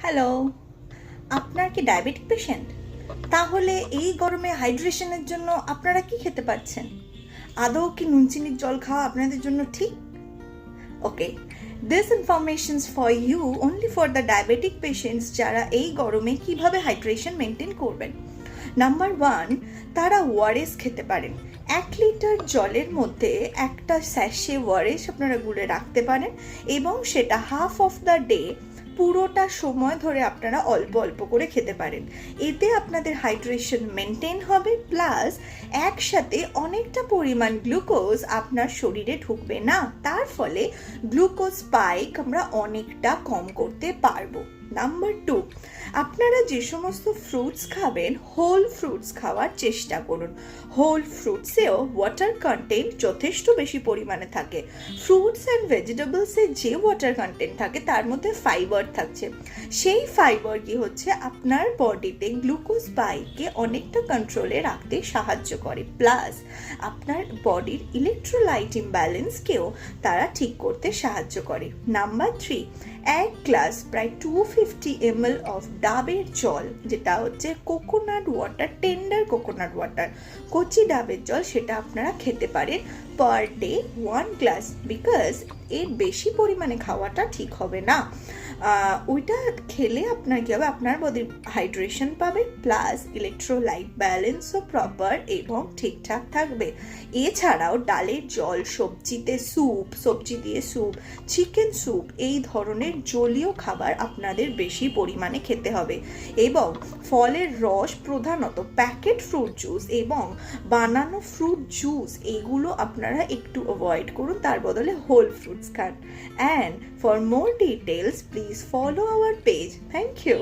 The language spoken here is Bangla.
হ্যালো, আপনার কি ডায়াবেটিক পেশেন্ট? তাহলে এই গরমে হাইড্রেশনের জন্য আপনারা কি খেতে পারছেন? আদৌ কি নুন চিনির জল খাওয়া আপনাদের জন্য ঠিক? Okay, this information for you only for the diabetic patients যারা এই গরমে কিভাবে হাইড্রেশন মেনটেন করবেন। নাম্বার 1, তারা ওআরএস খেতে পারেন। 1 লিটার জলের মধ্যে একটা স্যাশে ওআরএস আপনারা গুলে রাখতে পারেন এবং সেটা হাফ অফ দ্য ডে পুরোটা সময় ধরে আপনারা অল্প অল্প করে খেতে পারেন। এতে আপনাদের হাইড্রেশন মেনটেন হবে, প্লাস একসাথে অনেকটা পরিমাণ গ্লুকোজ আপনার শরীরে ঢুকবে না, তার ফলে গ্লুকোজ স্পাইক আমরা অনেকটা কম করতে পারবো। নাম্বার 2, আপনারা যে সমস্ত ফ্রুটস খাবেন হোল ফ্রুটস খাওয়ার চেষ্টা করুন। হোল ফ্রুটসেও ওয়াটার কন্টেন্ট যথেষ্ট বেশি পরিমাণে থাকে। ফ্রুটস অ্যান্ড ভেজিটেবলসে যে ওয়াটার কন্টেন্ট থাকে তার মধ্যে ফাইবার থাকছে। সেই ফাইবার কি হচ্ছে আপনার বডিতে গ্লুকোজ স্পাইককে অনেকটা কন্ট্রোলে রাখতে সাহায্য করে, প্লাস আপনার বডির ইলেকট্রোলাইট ইমব্যালেন্সকেও তারা ঠিক করতে সাহায্য করে। নাম্বার 3, 1 গ্লাস প্রায় 250 ml অফ ডাবের জল, যেটা হচ্ছে coconut water, tender coconut water, কচি ডাবের জল, সেটা আপনারা খেতে পারেন পার ডে 1 গ্লাস, বিকজ এর বেশি পরিমাণে খাওয়াটা ঠিক হবে না। ওইটা খেলে আপনার কী হবে, আপনার বডির হাইড্রেশন পাবে, প্লাস ইলেকট্রোলাইট ব্যালেন্সও প্রপার এবং ঠিকঠাক থাকবে। এছাড়াও ডালের জল, সবজিতে স্যুপ, সবজি দিয়ে স্যুপ, চিকেন স্যুপ, এই ধরনের জলীয় খাবার আপনাদের বেশি পরিমাণে খেতে হবে এবং ফলের রস, প্রধানত প্যাকেট ফ্রুট জুস এবং বানানো ফ্রুট জুস, এইগুলো আপনারা একটু অ্যাভয়েড করুন, তার বদলে হোল ফ্রুটস খান। And for more details please follow our page. Thank you.